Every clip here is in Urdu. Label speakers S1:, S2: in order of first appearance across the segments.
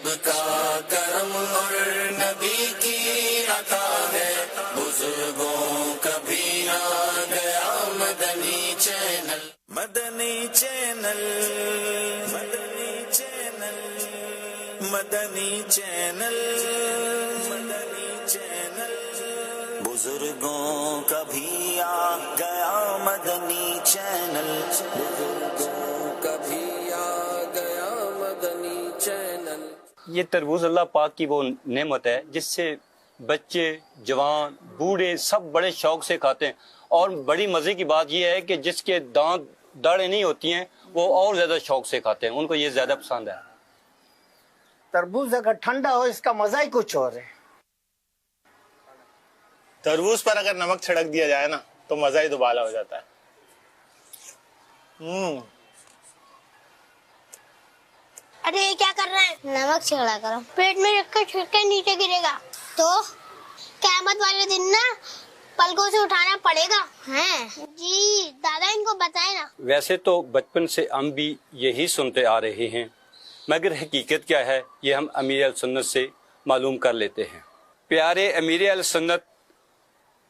S1: رب کا کرم اور نبی کی عطا ہے، بزرگوں کا بھی آ گیا مدنی چینل، مدنی چینل، مدنی چینل، مدنی چینل، مدنی چینل، بزرگوں کا بھی آ گیا مدنی چینل، بزرگوں کا بھی آ گیا مدنی چینل۔
S2: یہ تربوز اللہ پاک کی وہ نعمت ہے جس سے بچے، جوان، بوڑھے سب بڑے شوق سے کھاتے ہیں، اور بڑی مزے کی بات یہ ہے کہ جس کے دانت داڑیں نہیں ہوتی ہیں وہ اور زیادہ شوق سے کھاتے ہیں، ان کو یہ زیادہ پسند ہے۔
S3: تربوز اگر ٹھنڈا ہو اس کا مزہ ہی کچھ اور ہے۔
S4: تربوز پر اگر نمک چھڑک دیا جائے نا تو مزہ ہی دوبالا ہو جاتا ہے۔
S5: ارے یہ کیا کر رہے ہیں؟ نمک چھڑا کرو، پیٹ میں رکھ کر چھڑکے نیچے گرے گا تو قیامت والے دن نا پلکوں سے اٹھانا پڑے گا۔ جی دادا ان کو بتائے نا۔
S2: ویسے تو بچپن سے ہم بھی یہی سنتے آ رہے ہیں، مگر حقیقت کیا ہے یہ ہم امیر اہل سنت سے معلوم کر لیتے ہیں۔ پیارے امیر اہل سنت،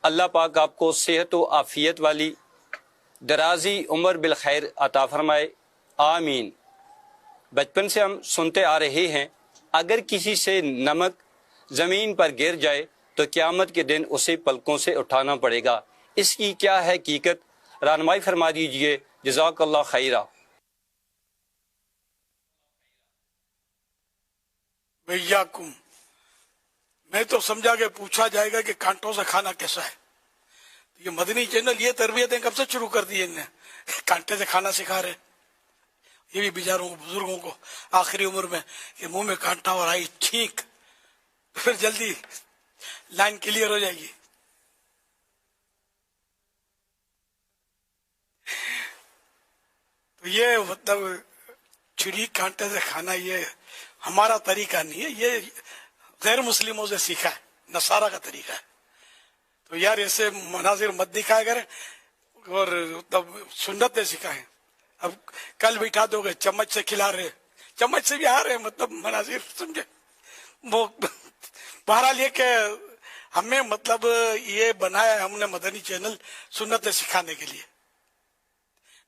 S2: اللہ پاک آپ کو صحت و عافیت والی درازی عمر بالخیر عطا فرمائے، آمین۔ بچپن سے ہم سنتے آ رہے ہیں اگر کسی سے نمک زمین پر گر جائے تو قیامت کے دن اسے پلکوں سے اٹھانا پڑے گا۔ اس کی کیا ہے حقیقت، رہنمائی فرما دیجئے، جزاک اللہ خیرہ۔
S6: ویاکم، میں تو سمجھا کہ پوچھا جائے گا کہ کانٹوں سے کھانا کیسا ہے۔ یہ مدنی چینل یہ تربیتیں کب سے شروع کر دی انہیں، کانٹے سے کھانا سکھا رہے، یہ بھی بیچاروں کو، بزرگوں کو آخری عمر میں کہ منہ میں کانٹا اور آئی چھینک، پھر جلدی لائن کلیئر ہو جائے گی۔ تو یہ مطلب چھری کانٹے سے کھانا یہ ہمارا طریقہ نہیں ہے، یہ غیر مسلموں سے سیکھا ہے، نصارہ کا طریقہ ہے۔ تو یار ایسے مناظر مت دکھایا کریں، اور تب سنت نے سکھائے۔ اب کل بٹھا دو گے چمچ سے کھلا رہے، چمچ سے بھی آ رہے، مطلب مناظر سمجھے وہ۔ بہرحال یہ کہ ہمیں مطلب یہ بنایا ہم نے مدنی چینل سنتیں سکھانے کے لیے،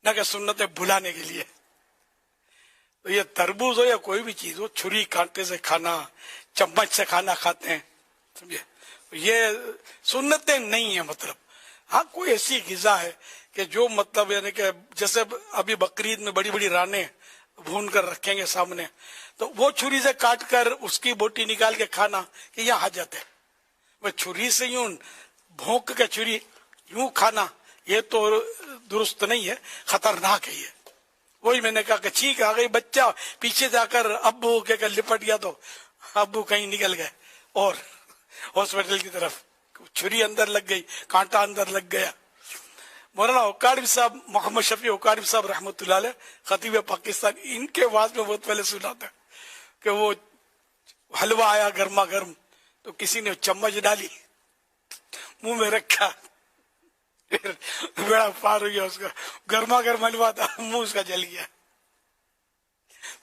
S6: نہ کہ سنتیں بھلانے کے لیے۔ تو یہ تربوز ہو یا کوئی بھی چیز ہو، چھری کانٹے سے کھانا، چمچ سے کھانا کھاتے ہیں، سمجھے، یہ سنتیں نہیں ہیں۔ مطلب ہاں کوئی ایسی غذا ہے کہ جو مطلب یعنی کہ جیسے ابھی بقرعید میں بڑی بڑی رانیں بھون کر رکھیں گے سامنے، تو وہ چھری سے کاٹ کر اس کی بوٹی نکال کے کھانا، کہ یہاں حاجت ہے۔ وہ چھری سے یوں بھونک کے چھری یوں کھانا، یہ تو درست نہیں ہے، خطرناک ہے یہ۔ وہی میں نے کہا کہ چھینک آ گئی، بچہ پیچھے جا کر ابو کے کر لپٹ گیا تو ابو کہیں نکل گئے اور ہاسپٹل کی طرف، چھری اندر لگ گئی، کانٹا اندر لگ گیا۔ مولانا اوقاری صاحب، محمد شفیع اوقاری صاحب رحمۃ اللہ علیہ، خطیب پاکستان، ان کے واز میں بہت پہلے سنا تھا کہ وہ حلوہ آیا گرما گرم تو کسی نے چمچ ڈالی، منہ میں رکھا، پھر بیڑا پار ہو گیا اس کا، گرما گرم حلوہ تھا، منہ اس کا جل گیا۔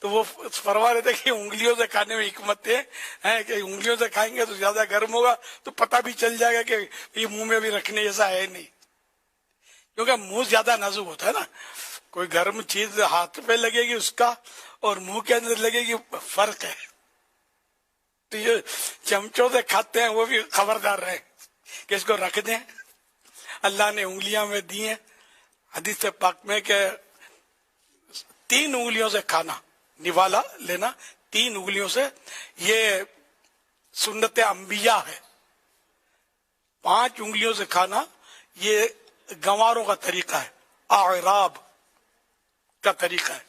S6: تو وہ فرما رہے تھے کہ انگلیوں سے کھانے میں حکمت ہے کہ انگلیوں سے کھائیں گے تو زیادہ گرم ہوگا تو پتہ بھی چل جائے گا کہ یہ منہ میں بھی رکھنے جیسا ہے نہیں، کیونکہ منہ زیادہ نازک ہوتا ہے نا، کوئی گرم چیز ہاتھ پہ لگے گی اس کا اور منہ کے اندر لگے گی، فرق ہے۔ تو یہ چمچوں سے کھاتے ہیں وہ بھی خبردار رہے کہ اس کو رکھ دیں، اللہ نے انگلیاں میں دی ہیں، حدیث پاک میں کہ 3 انگلیوں سے کھانا، نوالا لینا 3 انگلیوں سے، یہ سنت انبیاء ہے۔ 5 انگلیوں سے کھانا یہ گنواروں کا طریقہ ہے، اعراب کا طریقہ ہے۔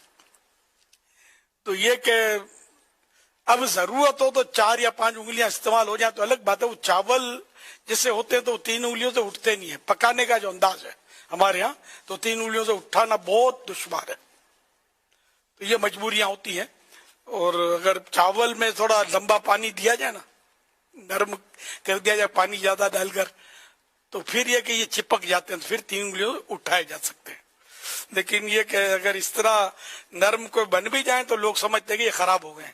S6: تو یہ کہ اب ضرورت ہو تو 4 یا 5 انگلیاں استعمال ہو جائیں تو الگ بات ہے۔ وہ چاول جیسے ہوتے ہیں تو 3 انگلیوں سے اٹھتے نہیں ہیں، پکانے کا جو انداز ہے ہمارے ہاں تو 3 انگلیوں سے اٹھانا بہت دشوار ہے، تو یہ مجبوریاں ہوتی ہیں۔ اور اگر چاول میں تھوڑا لمبا پانی دیا جائے نا، نرم کر دیا جائے پانی زیادہ ڈال کر، تو پھر یہ کہ یہ چپک جاتے ہیں، تو پھر 3 انگلیوں سے اٹھائے جا سکتے ہیں۔ لیکن یہ کہ اگر اس طرح نرم کوئی بن بھی جائیں تو لوگ سمجھتے ہیں کہ یہ خراب ہو گئے ہیں،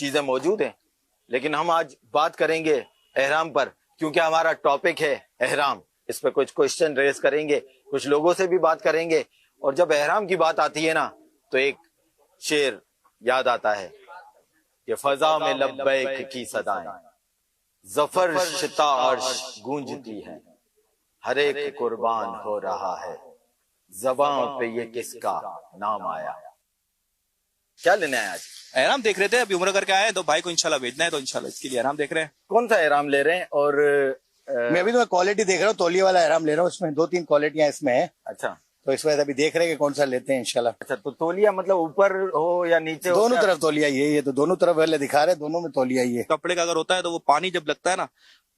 S7: چیزیں موجود ہیں، لیکن ہم آج بات کریں گے احرام پر، کیونکہ ہمارا ٹاپک ہے احرام. اس پہ کچھ کوشچن ریز کریں گے، کچھ لوگوں سے بھی بات کریں گے. اور جب احرام کی بات آتی ہے نا تو ایک شعر یاد آتا ہے کہ فضا میں لبیک کی صدائیں، ظفر شتا عرش گونجتی ہیں، ہر ایک قربان ہو رہا ہے، زبان پہ یہ کس کا نام آیا. کیا لینے آئے آج؟
S8: احرام دیکھ رہے تھے، ابھی عمرہ کر کے آئے ہیں تو بھائی کو انشاءاللہ بھیجنا ہے، تو انشاءاللہ اس کے لیے احرام دیکھ رہے ہیں.
S7: کون سا احرام لے رہے ہیں؟ اور
S9: میں بھی تو کوالٹی دیکھ رہا ہوں، تولیے والا احرام لے رہا ہوں، اس میں 2-3 کوالٹیاں اس میں ہیں.
S7: اچھا،
S9: تو اس وجہ سے ابھی دیکھ رہے ہیں کہ کون سا لیتے ہیں انشاءاللہ.
S7: اچھا تو تولیہ مطلب اوپر ہو یا نیچے ہو؟
S9: دونوں طرف تولیہ یہ ہے، تو دونوں طرف والے دکھا رہے ہیں، دونوں میں تولیہ یہ ہے.
S8: کپڑے کا اگر ہوتا ہے تو وہ پانی جب لگتا ہے نا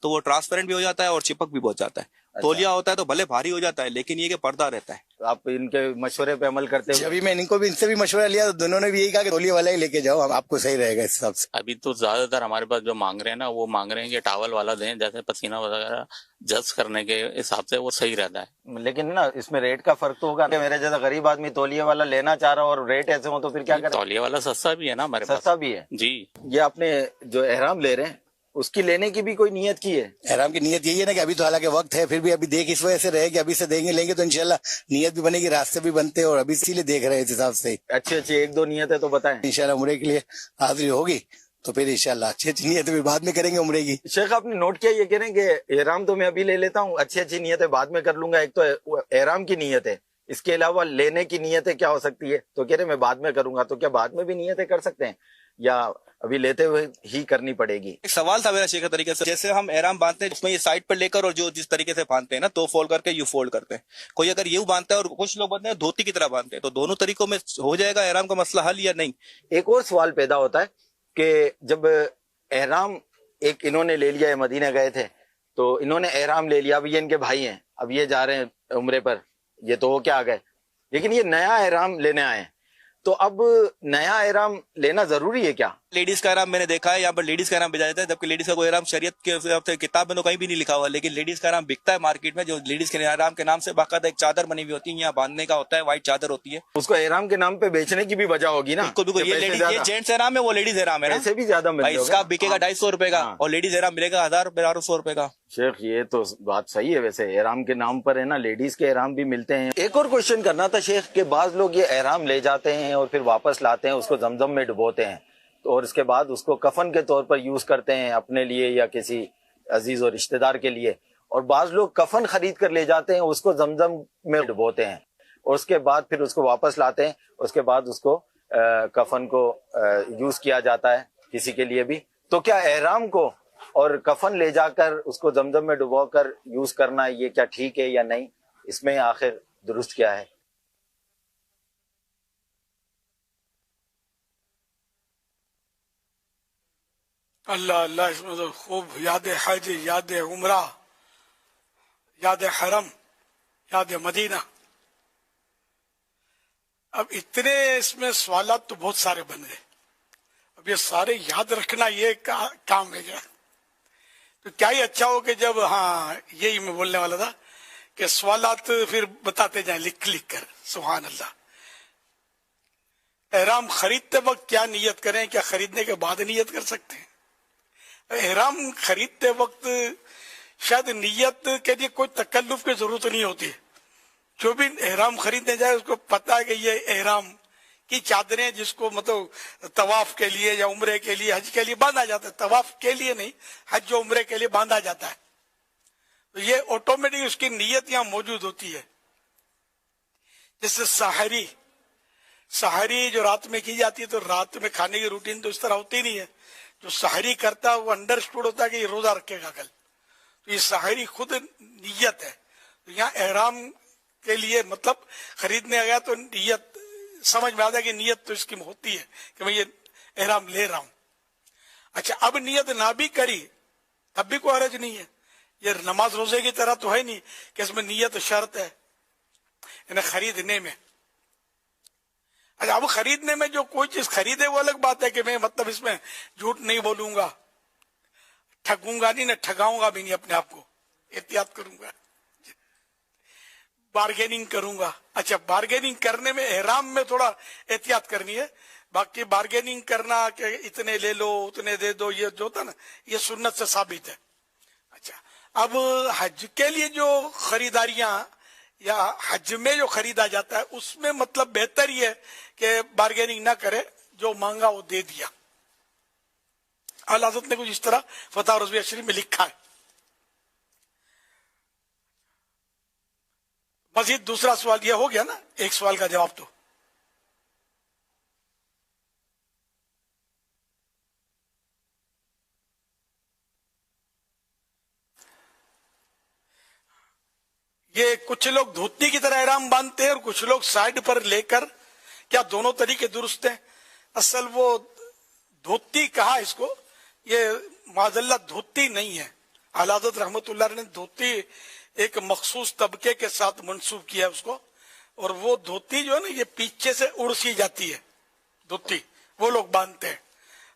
S8: تو وہ ٹرانسپیرنٹ بھی ہو جاتا ہے اور چپک بھی بہت جاتا ہے. تولیہ ہوتا ہے تو بھلے بھاری ہو جاتا ہے لیکن یہ کہ پردہ رہتا ہے.
S7: آپ ان کے مشورے پہ عمل کرتے ہیں؟
S9: ابھی میں ان کو بھی، ان سے بھی مشورہ لیا تو دونوں نے بھی یہی کہا کہ تولیہ والا ہی لے کے جاؤ، آپ کو صحیح رہے گا اس حساب سے.
S10: ابھی تو زیادہ تر ہمارے پاس جو مانگ رہے ہیں نا وہ مانگ رہے ہیں کہ ٹاول والا دیں، جیسے پسینہ وغیرہ جذب کرنے کے حساب سے وہ صحیح رہتا ہے.
S7: لیکن نا اس میں ریٹ کا فرق تو ہوگا کہ میرے جیسا غریب آدمی تولیہ والا لینا چاہ رہا ہو اور ریٹ ایسے ہو تو پھر کیا کریں؟
S10: تولیہ والا سستا بھی ہے نا ہمارے پاس.
S7: سستا بھی ہے
S10: جی.
S7: یہ آپ نے جو احرام لے رہے ہیں اس کی لینے کی بھی کوئی نیت کی ہے؟
S9: احرام کی نیت یہی ہے نا کہ ابھی تو حالانکہ وقت ہے، پھر بھی ابھی دیکھ اس وجہ سے رہے کہ ابھی سے دیں گے لیں گے تو انشاءاللہ نیت بھی بنے گی، راستے بھی بنتے ہیں، اور ابھی اسی لیے دیکھ رہے ہیں اس حساب سے.
S7: اچھی 1-2 نیتیں تو بتائیں.
S9: انشاءاللہ عمرے کے لیے حاضری ہوگی تو پھر انشاءاللہ اچھی نیتیں بھی بعد میں کریں گے عمرے کی.
S7: شیخ آپ نے نوٹ کیا یہ کہہ رہے ہیں کہ احرام تو میں ابھی لے لیتا ہوں، اچھی نیتیں بعد میں کر لوں گا. ایک تو احرام کی نیت ہے، اس کے علاوہ لینے کی نیتیں کیا ہو سکتی ہے؟ تو کہہ رہے میں بعد میں کروں گا. تو کیا بعد میں بھی نیتیں کر سکتے ہیں یا ابھی لیتے ہوئے ہی کرنی پڑے گی؟
S8: ایک سوال تھا میرا شیخ طریقے سے، جیسے ہم احرام باندھتے ہیں اس میں یہ سائڈ پر لے کر اور جو جس طریقے سے باندھتے ہیں نا تو فولڈ کر کے یو فولڈ کرتے ہیں، کوئی اگر یوں باندھتا ہے اور کچھ لوگ باندھتے ہیں دھوتی کی طرح باندھتے ہیں، تو دونوں طریقوں میں ہو جائے گا احرام کا مسئلہ حل یا نہیں؟
S7: ایک اور سوال پیدا ہوتا ہے کہ جب احرام ایک انہوں نے لے لیا ہے، مدینہ گئے تھے تو انہوں نے احرام لے لیا، اب یہ ان کے بھائی ہیں، اب یہ جا رہے ہیں عمرے پر، یہ تو ہو کے آ گئے، لیکن یہ نیا احرام لینے آئے ہیں، تو اب نیا احرام لینا ضروری ہے کیا؟
S8: لیڈیز کا احرام میں نے دیکھا ہے یہاں پر لیڈیز کا احرام بھیجا جاتا ہے، جبکہ لیڈیز کا کوئی احرام شریعت کے کتاب میں تو کہیں بھی نہیں لکھا ہوا، لیکن لیڈیز کا احرام بکتا ہے مارکیٹ میں، جو لیڈیز کے احرام کے نام سے باقاعدہ ایک چادر بنی ہوئی ہوتی ہے، یہاں باندھنے کا ہوتا ہے، وائٹ چادر ہوتی ہے.
S7: اس کو احرام کے نام پہ بیچنے کی بھی وجہ ہوگی نا؟
S8: بالکل، یہ جینٹس احرام ہے، وہ لیڈیز احرام ہے،
S7: ایسے بھی زیادہ ملے
S8: اس کا بکے گا 250 روپے کا اور لیڈیز احرام ملے گا 1200 روپے کا.
S7: شیخ یہ تو بات صحیح ہے، ویسے احرام کے نام پر ہے نا لیڈیز کے احرام بھی ملتے ہیں. ایک اور کوشچن کرنا تھا شیخ کہ بعض لوگ یہ احرام لے جاتے ہیں اور پھر واپس لاتے ہیں، اس کو زمزم میں ڈبوتے ہیں اور اس کے بعد اس کو کفن کے طور پر یوز کرتے ہیں اپنے لیے یا کسی عزیز اور رشتہ دار کے لیے، اور بعض لوگ کفن خرید کر لے جاتے ہیں، اس کو زمزم میں ڈبوتے ہیں اور اس کے بعد پھر اس کو واپس لاتے ہیں، اس کے بعد اس کو کفن کو یوز کیا جاتا ہے کسی کے لیے بھی. تو کیا احرام کو اور کفن لے جا کر اس کو زمزم میں ڈبو کر یوز کرنا یہ کیا ٹھیک ہے یا نہیں؟ اس میں آخر درست کیا ہے؟
S6: اللہ اللہ، اس میں تو خوب یاد حج، یاد عمرہ، یاد حرم، یاد مدینہ. اب اتنے اس میں سوالات تو بہت سارے بن گئے، اب یہ سارے یاد رکھنا یہ کام ہے کیا؟ تو کیا ہی اچھا ہو کہ جب، ہاں یہی میں بولنے والا تھا کہ سوالات پھر بتاتے جائیں لکھ کر. سبحان اللہ. احرام خریدتے وقت کیا نیت کریں؟ کیا خریدنے کے بعد نیت کر سکتے ہیں؟ احرام خریدتے وقت شاید نیت کے لیے کوئی تکلف کی ضرورت نہیں ہوتی. جو بھی احرام خریدنے جائے اس کو پتا ہے کہ یہ احرام کی چادریں جس کو مطلب طواف کے لیے یا عمرے کے لیے، حج کے لیے باندھا جاتا ہے، طواف کے لیے نہیں، حج و عمرے کے لیے باندھا جاتا ہے. تو یہ آٹومیٹک اس کی نیت یہاں موجود ہوتی ہے. جیسے سحری جو رات میں کی جاتی ہے، تو رات میں کھانے کی روٹین تو اس طرح ہوتی نہیں ہے. جو سحری کرتا ہے وہ انڈرسٹوڈ ہوتا ہے کہ یہ روزہ رکھے گا کل، تو یہ سحری خود نیت ہے. تو یہاں احرام کے لیے مطلب خریدنے گیا تو نیت سمجھ میں آتا ہے کہ نیت تو اس کی ہوتی ہے کہ میں یہ احرام لے رہا ہوں. اچھا، اب نیت نہ بھی کری تب بھی کوئی حرج نہیں ہے. یہ نماز روزے کی طرح تو ہے نہیں کہ اس میں نیت شرط ہے، یعنی خریدنے میں. اچھا، اب خریدنے میں جو کوئی چیز خریدے وہ الگ بات ہے کہ میں مطلب اس میں جھوٹ نہیں بولوں گا، ٹھگوں گا نہیں، نہ ٹھگاؤں گا بھی نہیں، اپنے آپ کو احتیاط کروں گا، بارگیننگ کروں گا. اچھا، بارگیننگ کرنے میں احرام میں تھوڑا احتیاط کرنی ہے. باقی بارگیننگ کرنا کہ اتنے لے لو اتنے دے دو، یہ جو ہوتا نا یہ سنت سے ثابت ہے. اچھا، اب حج کے لیے جو خریداریاں یا حج میں جو خریدا جاتا ہے اس میں مطلب بہتر ہی ہے کہ بارگیننگ نہ کرے، جو مانگا وہ دے دیا. اعلیٰ حضرت نے کچھ اس طرح فتح رضویہ شریف میں لکھا ہے. مزید دوسرا سوال یہ ہو گیا نا، ایک سوال کا جواب تو. یہ کچھ لوگ دھوتی کی طرح احرام باندھتے ہیں اور کچھ لوگ سائڈ پر لے کر، کیا دونوں طریقے درست ہیں؟ اصل وہ دھوتی کہا اس کو، یہ معذاللہ دھوتی نہیں ہے. اعلیٰ حضرت رحمت اللہ علیہ نے دھوتی ایک مخصوص طبقے کے ساتھ منسوب کیا ہے اس کو، اور وہ دھوتی جو ہے نا یہ پیچھے سے اڑ سی جاتی ہے دھوتی، وہ لوگ باندھتے ہیں.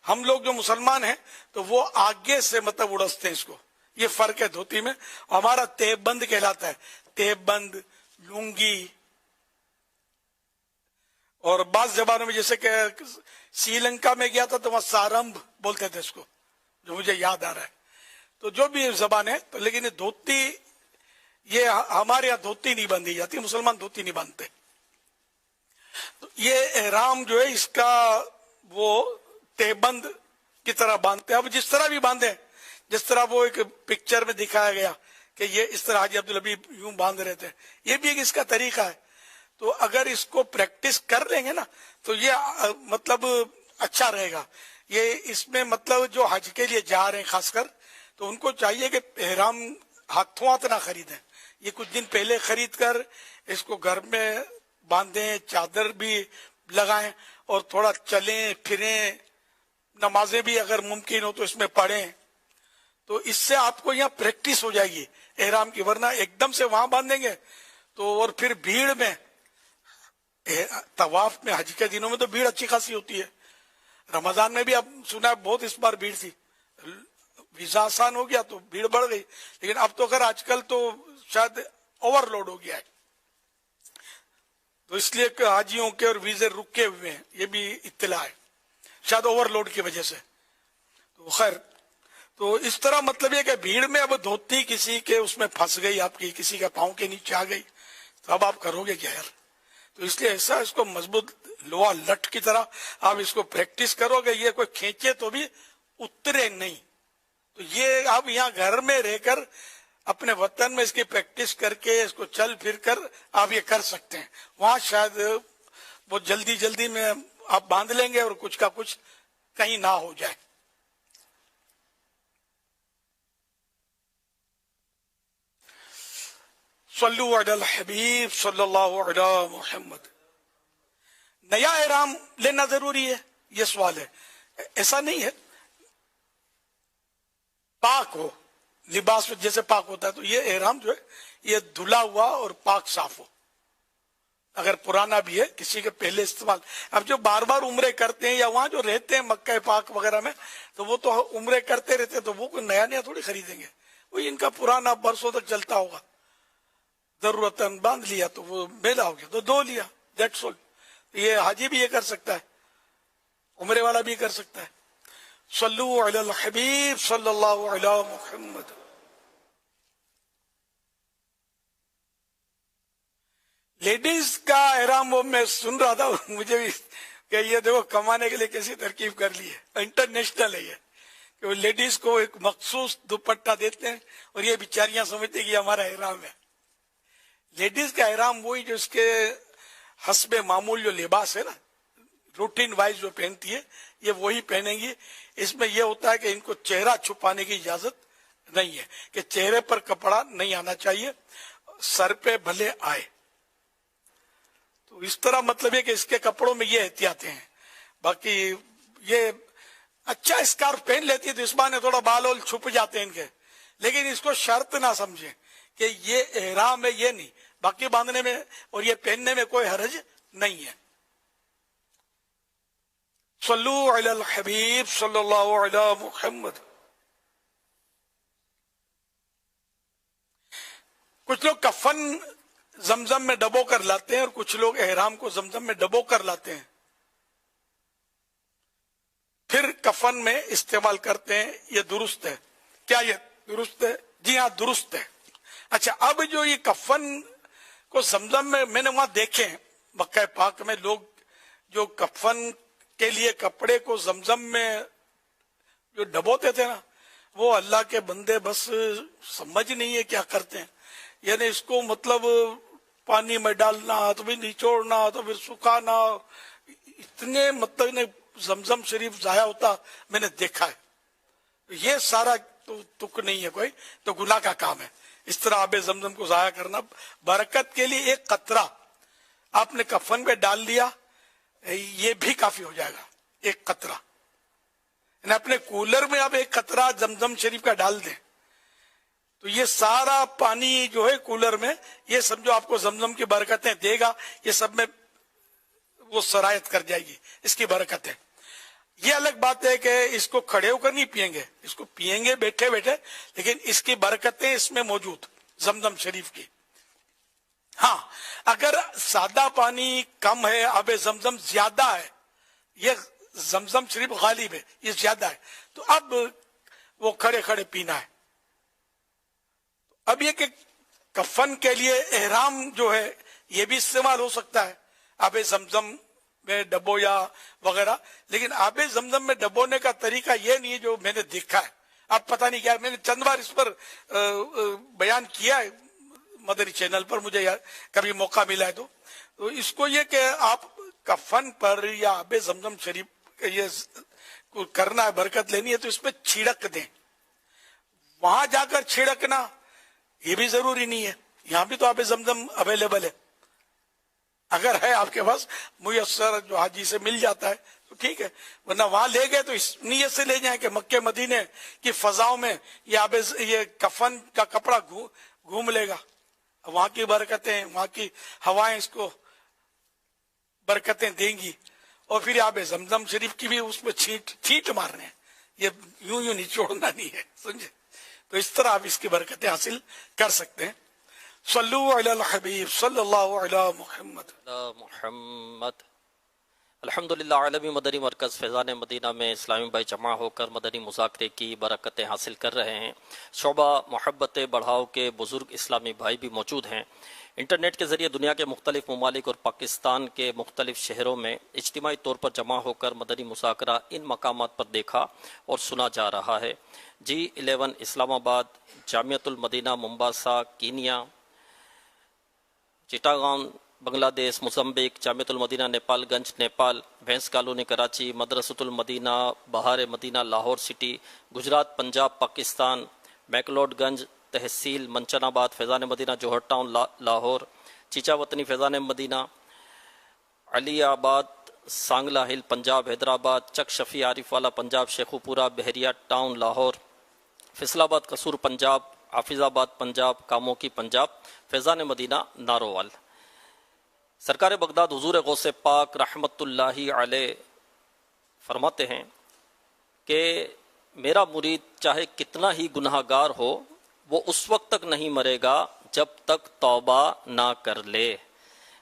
S6: ہم لوگ جو مسلمان ہیں تو وہ آگے سے مطلب اڑستے ہیں اس کو. یہ فرق ہے دھوتی میں. ہمارا تیب بند کہلاتا ہے، تیب بند، لنگی. اور بعض زبانوں میں جیسے کہ سری لنکا میں گیا تھا تو وہاں سارمب بولتے تھے اس کو، جو مجھے یاد آ رہا ہے. تو جو بھی زبان ہے تو لیکن دھوتی، یہ ہمارے یہاں دھوتی نہیں باندھی جاتی، مسلمان دھوتی نہیں باندھتے. تو یہ احرام جو ہے اس کا وہ تیب بند کی طرح باندھتے ہیں. اب جس طرح بھی باندھے، جس طرح وہ ایک پکچر میں دکھایا گیا کہ یہ اس طرح حاجی عبدالحبیب یوں باندھ رہے تھے، یہ بھی ایک اس کا طریقہ ہے. تو اگر اس کو پریکٹس کر لیں گے نا تو یہ مطلب اچھا رہے گا. یہ اس میں مطلب جو حج کے لیے جا رہے ہیں خاص کر، تو ان کو چاہیے کہ احرام ہاتھوں ہاتھ نہ خریدیں. یہ کچھ دن پہلے خرید کر اس کو گھر میں باندھیں، چادر بھی لگائیں اور تھوڑا چلیں پھریں، نمازیں بھی اگر ممکن ہو تو اس میں پڑھیں. تو اس سے آپ کو یہاں پریکٹس ہو جائے گی احرام کی. ورنہ ایک دم سے وہاں باندھیں گے تو، اور پھر بھیڑ میں، طواف میں حج کے دنوں میں تو بھیڑ اچھی خاصی ہوتی ہے. رمضان میں بھی اب سنا ہے بہت اس بار بھیڑ تھی، ویزا آسان ہو گیا تو بھیڑ بڑھ گئی. لیکن اب تو خیر آج کل تو شاید اوور لوڈ ہو گیا ہے، تو اس لیے کہ حاجیوں کے اور ویزے رکے ہوئے ہیں، یہ بھی اطلاع ہے، شاید اوور لوڈ کی وجہ سے. تو خیر، تو اس طرح مطلب یہ کہ بھیڑ میں اب دھوتی کسی کے اس میں پھنس گئی، آپ کی کسی کے پاؤں کے نیچے آ گئی، تو اب آپ کرو گے کیا یار؟ تو اس لیے ایسا اس کو مضبوط لوہا لٹ کی طرح آپ اس کو پریکٹس کرو گے، یہ کوئی کھینچے تو بھی اترے نہیں. تو یہ آپ یہاں گھر میں رہ کر اپنے وطن میں اس کی پریکٹس کر کے اس کو چل پھر کر آپ یہ کر سکتے ہیں. وہاں شاید وہ جلدی میں آپ باندھ لیں گے اور کچھ کا کچھ کہیں نہ ہو جائے. صلو علی الحبیب صلی اللہ علی محمد. نیا احرام لینا ضروری ہے؟ یہ سوال ہے. ایسا نہیں ہے، پاک ہو لباس جیسے پاک ہوتا ہے تو یہ احرام جو ہے یہ دھلا ہوا اور پاک صاف ہو. اگر پرانا بھی ہے کسی کے پہلے استعمال. اب جو بار بار عمرے کرتے ہیں یا وہاں جو رہتے ہیں مکہ پاک وغیرہ میں، تو وہ تو عمرے کرتے رہتے ہیں، تو وہ کوئی نیا تھوڑی خریدیں گے. وہ ان کا پرانا برسوں تک چلتا ہوگا، ضرورتاً باندھ لیا تو وہ میلا ہو گیا تو دھو لیا، دیٹس آل. یہ حاجی بھی یہ کر سکتا ہے، عمرے والا بھی کر سکتا ہے. صلو علی الحبیب صلی اللہ علی محمد. لیڈیز کا احرام وہ میں سن رہا تھا مجھے بھی کہ یہ دیکھو کمانے کے لیے کیسی ترکیب کر لی ہے، انٹرنیشنل ہے یہ، کہ وہ لیڈیز کو ایک مخصوص دوپٹہ دیتے ہیں اور یہ بیچاریاں سمجھتے ہیں کہ یہ ہمارا احرام ہے. لیڈیز کا احرام وہی جو اس کے حسب معمول جو لباس ہے نا، روٹین وائز جو پہنتی ہے یہ وہی پہنیں گی. اس میں یہ ہوتا ہے کہ ان کو چہرہ چھپانے کی اجازت نہیں ہے، کہ چہرے پر کپڑا نہیں آنا چاہیے، سر پہ بھلے آئے. تو اس طرح مطلب ہے کہ اس کے کپڑوں میں یہ احتیاطیں ہیں. باقی یہ اچھا اسکارف پہن لیتی ہے تو اس بہانے تھوڑا بال وال چھپ جاتے ہیں ان کے، لیکن اس کو شرط نہ سمجھیں کہ یہ احرام ہے، یہ نہیں. باقی باندھنے میں اور یہ پہننے میں کوئی حرج نہیں ہے. صلو علی الحبیب صلی اللہ علی محمد. کچھ لوگ کفن زمزم میں ڈبو کر لاتے ہیں اور کچھ لوگ احرام کو زمزم میں ڈبو کر لاتے ہیں. پھر کفن میں استعمال کرتے ہیں، یہ درست ہے؟ کیا یہ درست ہے؟ جی ہاں درست ہے۔ اچھا، اب جو یہ کفن کو زمزم میں نے وہاں دیکھے مکہ پاک میں لوگ جو کفن کے لیے کپڑے کو زمزم میں جو ڈبوتے تھے نا، وہ اللہ کے بندے بس سمجھ نہیں ہے کیا کرتے ہیں، یعنی اس کو مطلب پانی میں ڈالنا تو پھر نچوڑنا تو پھر سکھانا، اتنے مطلب زمزم شریف ضائع ہوتا میں نے دیکھا ہے۔ یہ سارا تو تک نہیں ہے کوئی، تو گناہ کا کام ہے اس طرح آب زمزم کو ضائع کرنا۔ برکت کے لیے ایک قطرہ آپ نے کفن پہ ڈال لیا، یہ بھی کافی ہو جائے گا، ایک قطرہ۔ اپنے کولر میں آپ ایک قطرہ زمزم شریف کا ڈال دیں تو یہ سارا پانی جو ہے کولر میں، یہ سمجھو آپ کو زمزم کی برکتیں دے گا، یہ سب میں وہ سرایت کر جائے گی اس کی برکتیں۔ یہ الگ بات ہے کہ اس کو کھڑے ہو کر نہیں پئیں گے، اس کو پئیں گے بیٹھے بیٹھے، لیکن اس کی برکتیں اس میں موجود زمزم شریف کی۔ ہاں، اگر سادہ پانی کم ہے، آب زمزم زیادہ ہے، یہ زمزم شریف غالب ہے، یہ زیادہ ہے، تو اب وہ کھڑے کھڑے پینا ہے۔ اب یہ کہ کفن کے لیے احرام جو ہے یہ بھی استعمال ہو سکتا ہے آب زمزم میں ڈبو یا وغیرہ، لیکن آب زمزم میں ڈبونے کا طریقہ یہ نہیں ہے جو میں نے دیکھا ہے۔ اب پتہ نہیں کیا، میں نے چند بار اس پر بیان کیا ہے مدنی چینل پر، مجھے کبھی موقع ملا ہے تو اس کو یہ کہ آپ کفن پر یا آب زمزم شریف یہ کرنا ہے، برکت لینی ہے تو اس پہ چھڑک دیں۔ وہاں جا کر چھڑکنا یہ بھی ضروری نہیں ہے، یہاں بھی تو آب زمزم اویلیبل ہے، اگر ہے آپ کے پاس میسر جو حاجی سے مل جاتا ہے تو ٹھیک ہے، ورنہ وہاں لے گئے تو اس نیت سے لے جائیں کہ مکہ مدینے کی فضاؤں میں یہ کفن کا کپڑا گھوم لے گا، وہاں کی برکتیں، وہاں کی ہوائیں اس کو برکتیں دیں گی، اور پھر آب زمزم شریف کی بھی اس میں چھینٹ مارنے ہیں، یہ یوں نہیں چھوڑنا نہیں ہے، سمجھے؟ تو اس طرح آپ اس کی برکتیں حاصل کر سکتے ہیں۔ صلو علی الحبیب صلی اللہ علی محمد۔
S11: الحمدللہ عالمی مدنی مرکز فیضان مدینہ میں اسلامی بھائی جمع ہو کر مدنی مذاکرے کی برکتیں حاصل کر رہے ہیں۔ شعبہ محبت بڑھاؤ کے بزرگ اسلامی بھائی بھی موجود ہیں۔ انٹرنیٹ کے ذریعے دنیا کے مختلف ممالک اور پاکستان کے مختلف شہروں میں اجتماعی طور پر جمع ہو کر مدنی مذاکرہ ان مقامات پر دیکھا اور سنا جا رہا ہے۔ G11 اسلام آباد، جامعۃ المدینہ مومباسا کینیا، چٹاگان بنگلہ دیش، موزمبیک، جامعۃ المدینہ نیپال گنج نیپال، بھینس کالونی کراچی، مدرسۃ المدینہ بہار مدینہ لاہور سٹی، گجرات پنجاب پاکستان، میکلوڈ گنج تحصیل منچن آباد، فیضان مدینہ جوہر ٹاؤن لاہور، چیچا وطنی فیضان مدینہ، علی آباد سانگلہ ہل پنجاب، حیدرآباد چک شفیع عارف والا پنجاب، شیخو پورہ بحریہ ٹاؤن لاہور، فیصل آباد قصور پنجاب، حافظ آباد پنجاب، کاموکی پنجاب، فیضان مدینہ ناروال۔ سرکار بغداد حضور غوث پاک رحمت اللہ علیہ فرماتے ہیں کہ میرا مرید چاہے کتنا ہی گناہ گار ہو، وہ اس وقت تک نہیں مرے گا جب تک توبہ نہ کر لے۔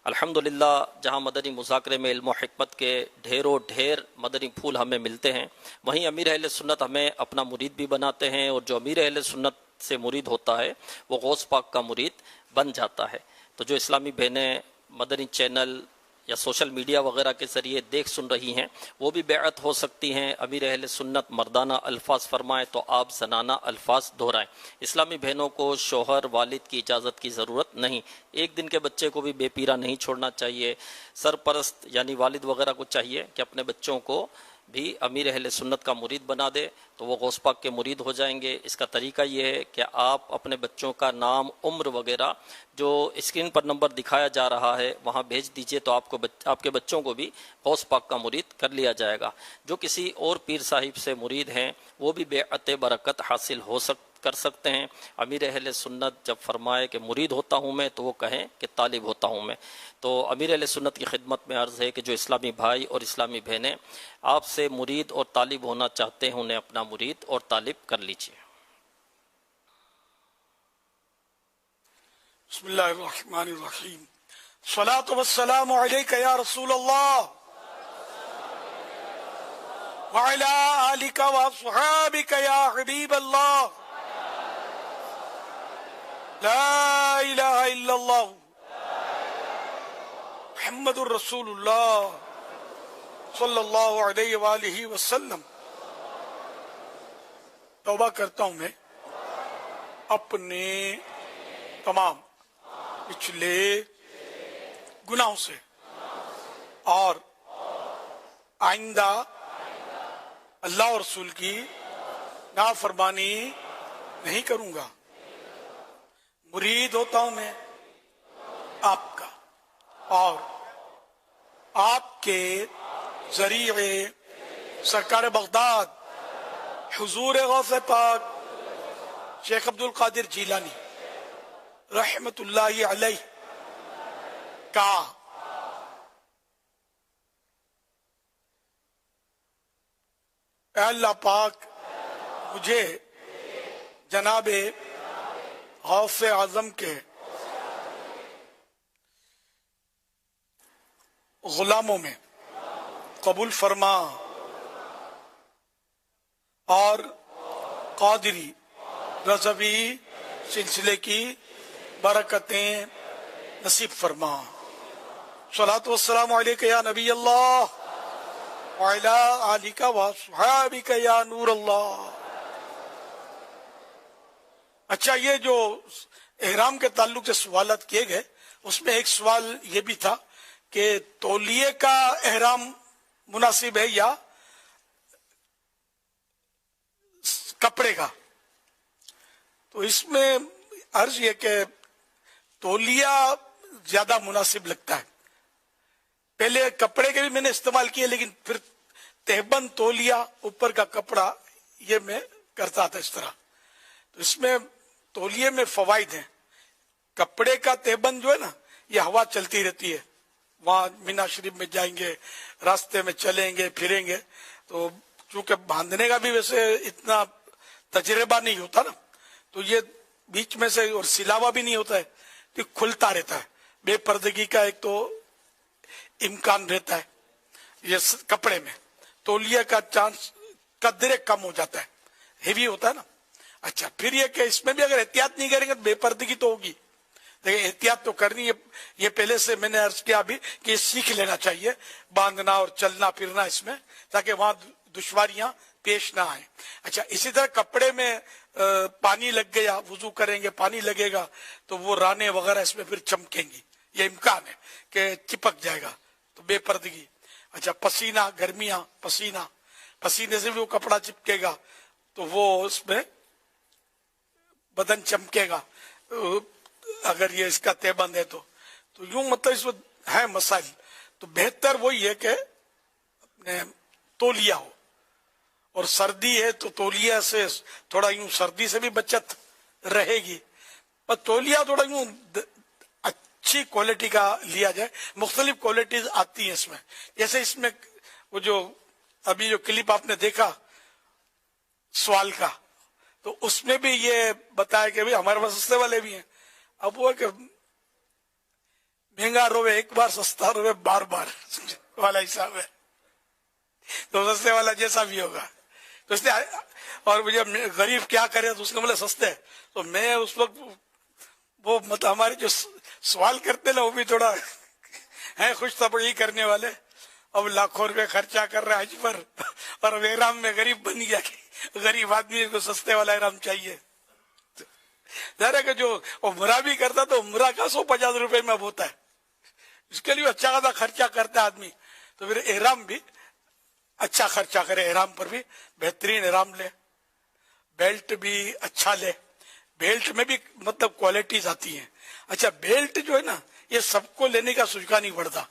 S11: الحمدللہ جہاں مدنی مذاکرے میں علم و حکمت کے ڈھیروں ڈھیر مدنی پھول ہمیں ملتے ہیں، وہیں امیر اہل سنت ہمیں اپنا مرید بھی بناتے ہیں، اور جو امیر اہل سنت سے مرید ہوتا ہے وہ غوث پاک کا مرید بن جاتا ہے۔ تو جو اسلامی بہنیں مدنی چینل یا سوشل میڈیا وغیرہ کے ذریعے دیکھ سن رہی ہیں، وہ بھی بیعت ہو سکتی ہیں۔ امیر اہل سنت مردانہ الفاظ فرمائیں تو آپ زنانہ الفاظ دہرائیں۔ اسلامی بہنوں کو شوہر والد کی اجازت کی ضرورت نہیں، ایک دن کے بچے کو بھی بے پیرا نہیں چھوڑنا چاہیے۔ سرپرست یعنی والد وغیرہ کو چاہیے کہ اپنے بچوں کو بھی امیر اہل سنت کا مرید بنا دے تو وہ غوث پاک کے مرید ہو جائیں گے۔ اس کا طریقہ یہ ہے کہ آپ اپنے بچوں کا نام، عمر وغیرہ جو اسکرین پر نمبر دکھایا جا رہا ہے وہاں بھیج دیجئے تو آپ کے بچوں کو بھی غوث پاک کا مرید کر لیا جائے گا۔ جو کسی اور پیر صاحب سے مرید ہیں وہ بھی بیعت برکت حاصل کر سکتے ہیں۔ امیر اہل سنت جب فرمائے کہ مرید ہوتا ہوں میں تو وہ کہیں کہ طالب ہوتا ہوں میں۔ تو امیر اہل سنت کی خدمت میں عرض ہے کہ جو اسلامی بھائی اور اسلامی بہنیں آپ سے مرید اور طالب ہونا چاہتے ہیں انہیں اپنا مرید اور طالب کر لیجیے۔
S6: بسم اللہ الرحمن الرحیم، الصلاۃ والسلام علیک یا رسول اللہ وعلى آلك وأصحابك يا حبيب الله لا إله إلا الله محمد رسول الله صلی اللہ علیہ وآلہ وسلم. توبہ کرتا ہوں میں اپنے تمام پچھلے گناہوں سے اور آئندہ اللہ اور رسول کی نافرمانی نہیں کروں گا. مرید ہوتا ہوں میں آپ کا اور آپ کے ذریعے سرکار بغداد حضور غوث پاک شیخ عبد القادر جیلانی رحمت اللہ علیہ کا اے اللہ پاک مجھے جناب غوث اعظم کے غلاموں میں قبول فرما اور قادری رضوی سلسلے کی برکتیں نصیب فرما. صلاۃ والسلام علیک یا نبی اللہ وعلی آلک واصحابک یا نور اللہ. اچھا، یہ جو احرام کے تعلق سے سوالات کیے گئے اس میں ایک سوال یہ بھی تھا کہ تولیے کا احرام مناسب ہے یا کپڑے کا. تو اس میں عرض یہ کہ تولیہ زیادہ مناسب لگتا ہے. پہلے کپڑے کے بھی میں نے استعمال کیے لیکن پھر تہبند تولیہ اوپر کا کپڑا یہ میں کرتا تھا اس طرح. تو اس میں تولیے میں فوائد ہیں. کپڑے کا تہبند جو ہے نا یہ ہوا چلتی رہتی ہے. وہاں مینا شریف میں جائیں گے، راستے میں چلیں گے پھریں گے، تو چونکہ باندھنے کا بھی ویسے اتنا تجربہ نہیں ہوتا نا، تو یہ بیچ میں سے اور سلاوا بھی نہیں ہوتا ہے تو کھلتا رہتا ہے. بے پردگی کا ایک تو امکان رہتا ہے یہ کپڑے میں. تولیے کا چانس قدرے کم ہو جاتا ہے، ہیوی ہوتا ہے نا. اچھا، پھر یہ کہ اس میں بھی اگر احتیاط نہیں کریں گے تو بے پردگی تو ہوگی. لیکن احتیاط تو کرنی ہے. یہ پہلے سے میں نے عرض کیا بھی کہ یہ سیکھ لینا چاہیے باندھنا اور چلنا پھرنا اس میں، تاکہ وہاں دشواریاں پیش نہ آئیں. اچھا، اسی طرح کپڑے میں پانی لگ گیا، وضو کریں گے پانی لگے گا تو وہ رانے وغیرہ اس میں پھر چمکیں گی، یہ امکان ہے کہ چپک جائے گا، تو بے پردگی. اچھا، پسینہ، گرمیاں، پسینے سے بھی وہ کپڑا چپکے گا تو وہ اس میں بدن چمکے گا اگر یہ اس کا تہبند ہے تو یوں مطلب اس میں ہے مسائل. تو بہتر وہی ہے کہ تولیہ ہو، اور سردی ہے تو تولیہ سے تھوڑا یوں سردی سے بھی بچت رہے گی. پر تولیہ تھوڑا یوں اچھی کوالٹی کا لیا جائے. مختلف کوالٹیز آتی ہیں اس میں، جیسے اس میں وہ جو ابھی جو کلپ آپ نے دیکھا سوال کا، تو اس میں بھی یہ بتایا کہ ہمارے پاس سستے والے بھی ہیں. اب وہ کہ مہنگا روے ایک بار، سستا روے بار بار والا حساب ہے. تو سستے والا جیسا بھی ہوگا تو اس نے، اور جب غریب کیا کرے تو اس نے بولے سستے. تو میں اس وقت وہ مطلب ہمارے جو سوال کرتے نا وہ بھی تھوڑا ہیں خوش طبعی کرنے والے. اب لاکھوں روپے خرچہ کر رہے حج پر اور احرام میں غریب بن گیا کہ غریب آدمی کو سستے والا احرام چاہیے. ظاہر ہے کہ جو عمرہ بھی کرتا تو عمرہ کا 150 روپے میں اب ہوتا ہے، اس کے لیے اچھا خاصا خرچہ کرتا ہے آدمی. تو پھر احرام بھی اچھا خرچہ کرے، احرام پر بھی بہترین احرام لے، بیلٹ بھی اچھا لے. بیلٹ میں بھی مطلب کوالٹیز آتی ہیں. اچھا، بیلٹ جو ہے نا یہ سب کو لینے کا سوچنا نہیں پڑتا.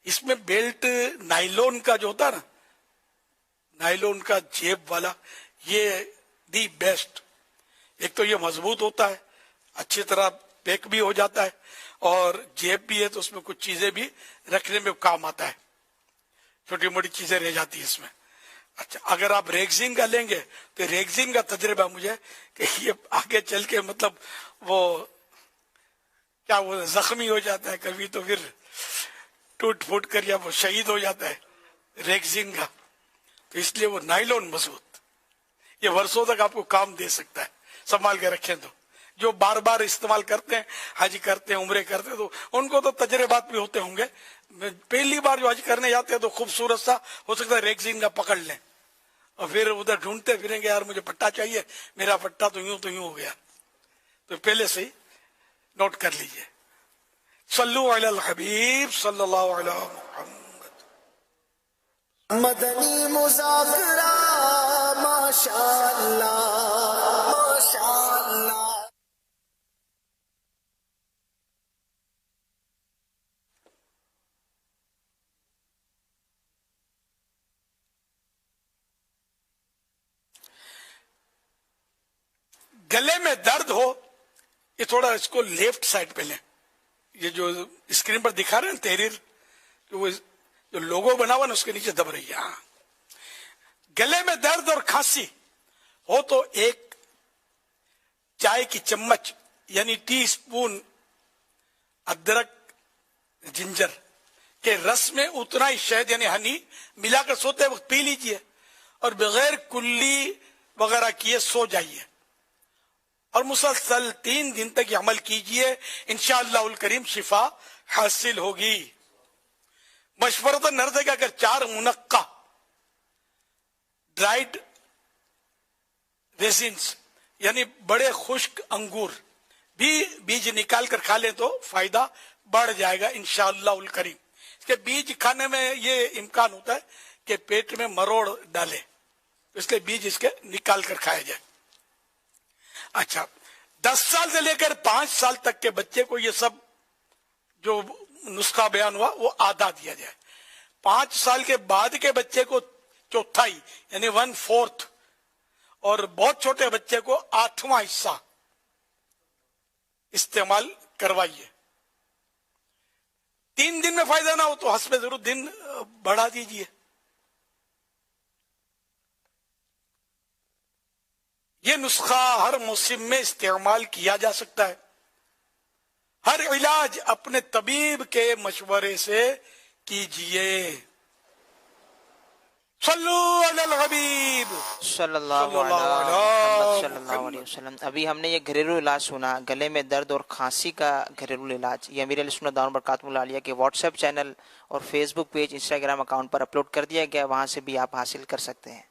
S6: اس میں بیلٹ نائلون کا جو ہوتا ہے نا، نائلون کا جیب والا، یہ دی بیسٹ. ایک تو یہ مضبوط ہوتا ہے، اچھی طرح پیک بھی ہو جاتا ہے، اور جیب بھی ہے تو اس میں کچھ چیزیں بھی رکھنے میں کام آتا ہے، چھوٹی موٹی چیزیں رہ جاتی ہیں اس میں. اچھا، اگر آپ ریگزین کا لیں گے تو ریگزین کا تجربہ مجھے کہ یہ آگے چل کے مطلب وہ کیا وہ زخمی ہو جاتا ہے کبھی، تو پھر ٹوٹ پھوٹ کر یا وہ شہید ہو جاتا ہے ریگزین کا. تو اس لیے وہ نائلون مضبوط، یہ برسوں تک آپ کو کام دے سکتا ہے، سنبھال کے رکھیں تو۔ جو بار بار استعمال کرتے ہیں، حج کرتے ہیں، عمرے کرتے ہیں، تو ان کو تو تجربات بھی ہوتے ہوں گے۔ پہلی بار جو حج کرنے جاتے ہیں تو خوبصورت سا ہو سکتا ہے ریگزین کا پکڑ لیں، اور پھر ادھر ڈھونڈتے پھریں گے، یار مجھے پٹا چاہیے، میرا پٹا تو یوں ہو گیا۔ تو پہلے سے ہی نوٹ کر لیجئے۔ صلو علی الحبیب صلی اللہ علیہ محمد۔
S1: مدنی مذاکرہ ماشاء اللہ ماشاء اللہ۔
S6: گلے میں درد ہو، یہ تھوڑا اس کو لیفٹ سائڈ پہ لیں، یہ جو اسکرین پر دکھا رہے ہیں تحریر، جو لوگو بنا ہوا نا اس کے نیچے دب رہی ہے۔ ہاں، گلے میں درد اور کھانسی ہو تو ایک چائے کی چمچ یعنی ٹی اسپون ادرک جنجر کے رس میں اتنا ہی شہد یعنی ہنی ملا کر سوتے وقت پی لیجئے، اور بغیر کلی وغیرہ کیے سو جائیے، اور مسلسل 3 دن تک یہ عمل کیجئے، انشاءاللہ الکریم شفا حاصل ہوگی۔ مشورتاً عرض ہے کہ اگر 4 منقع ڈرائیڈ ریزنز یعنی بڑے خشک انگور بھی بیج نکال کر کھا لیں تو فائدہ بڑھ جائے گا انشاءاللہ الکریم۔ اس کے بیج کھانے میں یہ امکان ہوتا ہے کہ پیٹ میں مروڑ ڈالے، اس لیے بیج اس کے نکال کر کھایا جائے۔ اچھا، 10 سال سے لے کر 5 سال تک کے بچے کو یہ سب جو نسخہ بیان ہوا وہ آدھا دیا جائے۔ 5 سال کے بعد کے بچے کو چوتھائی یعنی 1/4، اور بہت چھوٹے بچے کو 8واں حصہ استعمال کروائیے۔ 3 دن میں فائدہ نہ ہو تو حسب ضرورت دن بڑھا دیجئے۔ یہ نسخہ ہر موسم میں استعمال کیا جا سکتا ہے۔ ہر علاج اپنے طبیب کے مشورے سے کیجئے۔ صلو علی الحبیب
S12: صلی اللہ علیہ وسلم۔ ابھی ہم نے یہ گھریلو علاج سنا، گلے میں درد اور کھانسی کا گھریلو علاج، یہ امیر علیہ سنت دامت برکاتہ العالیہ کے واٹس ایپ چینل اور فیس بک پیج، انسٹاگرام اکاؤنٹ پر اپلوڈ کر دیا گیا، وہاں سے بھی آپ حاصل کر سکتے ہیں۔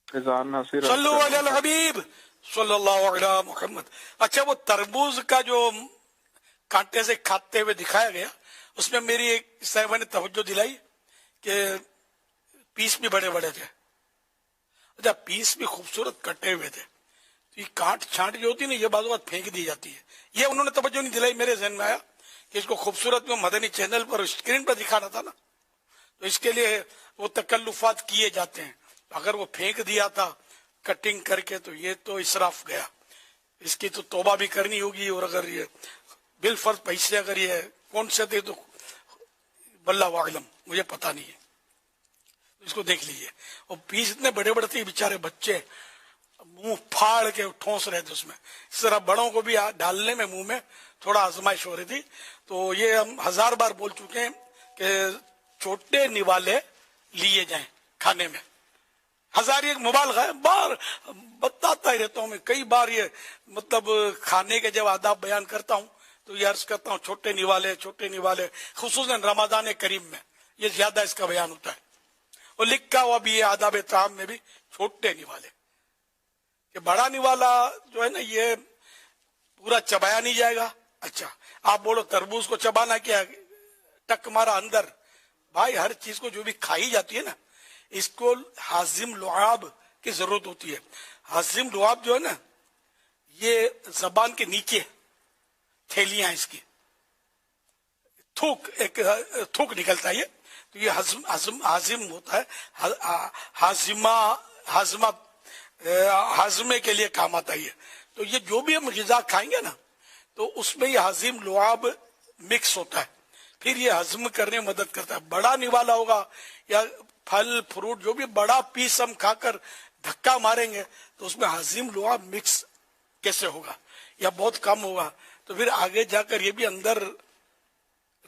S6: صلو علی الحبیب صلی اللہ علیہ محمد۔ اچھا، وہ تربوز کا جو کانٹے سے کھاتے ہوئے دکھایا گیا، اس میں میری ایک صاحبہ نے توجہ دلائی کہ پیس بھی بڑے بڑے تھے۔ اچھا، پیس بھی خوبصورت کٹے ہوئے تھے، تو یہ کانٹ چھانٹ جو ہوتی ہے نا، یہ بعض اوقات پھینک دی جاتی ہے، یہ انہوں نے توجہ نہیں دلائی۔ میرے ذہن میں آیا کہ اس کو خوبصورت میں مدنی چینل پر اسکرین پر دکھانا تھا نا، تو اس کے لیے وہ تکلفات کیے جاتے ہیں۔ اگر وہ پھینک دیا تھا کٹنگ کر کے تو یہ تو اسراف گیا، اس کی تو توبہ بھی کرنی ہوگی، اور اگر یہ بالفرض پیسے اگر یہ کون سے تھے تو واللہ اعلم، مجھے پتہ نہیں ہے، اس کو دیکھ لیجئے۔ اور پیس اتنے بڑے بڑے تھے، بیچارے بچے منہ پھاڑ کے ٹھونس رہے تھے اس میں۔ اس طرح بڑوں کو بھی ڈالنے میں منہ میں تھوڑا آزمائش ہو رہی تھی۔ تو یہ ہم 1000 بار بول چکے ہیں کہ چھوٹے نوالے لیے جائیں کھانے میں۔ 1000 ایک مبالغہ ہے، بار بتاتا ہی رہتا ہوں میں، کئی بار یہ مطلب کھانے کے جب آداب بیان کرتا ہوں تو یہ عرض کرتا ہوں چھوٹے نوالے، خصوصاً رمضان کریم میں یہ زیادہ اس کا بیان ہوتا ہے۔ اور لکھا ہوا بھی ہے آداب طعام میں بھی چھوٹے نوالے، کہ بڑا نوالا جو ہے نا یہ پورا چبایا نہیں جائے گا۔ اچھا، آپ بولو تربوز کو چبانا کیا، ٹک مارا اندر، بھائی ہر چیز کو جو بھی کھائی جاتی ہے نا، اس کو ہاضم لعاب کی ضرورت ہوتی ہے۔ ہاضم لعاب جو ہے نا، یہ زبان کے نیچے تھیلیاں اس کی، تھوک نکلتا ہے، تو یہ ہاضم ہوتا ہے، ہاضمے کے لیے کام آتا ہے۔ تو یہ جو بھی ہم غذا کھائیں گے نا، تو اس میں یہ ہاضم لعاب مکس ہوتا ہے، پھر یہ ہضم کرنے میں مدد کرتا ہے۔ بڑا نوالا ہوگا یا پھل فروٹ جو بھی بڑا پیس ہم کھا کر دھکا ماریں گے تو اس میں ہاضم لعاب مکس کیسے ہوگا یا بہت کم ہوگا، تو پھر آگے جا کر یہ بھی اندر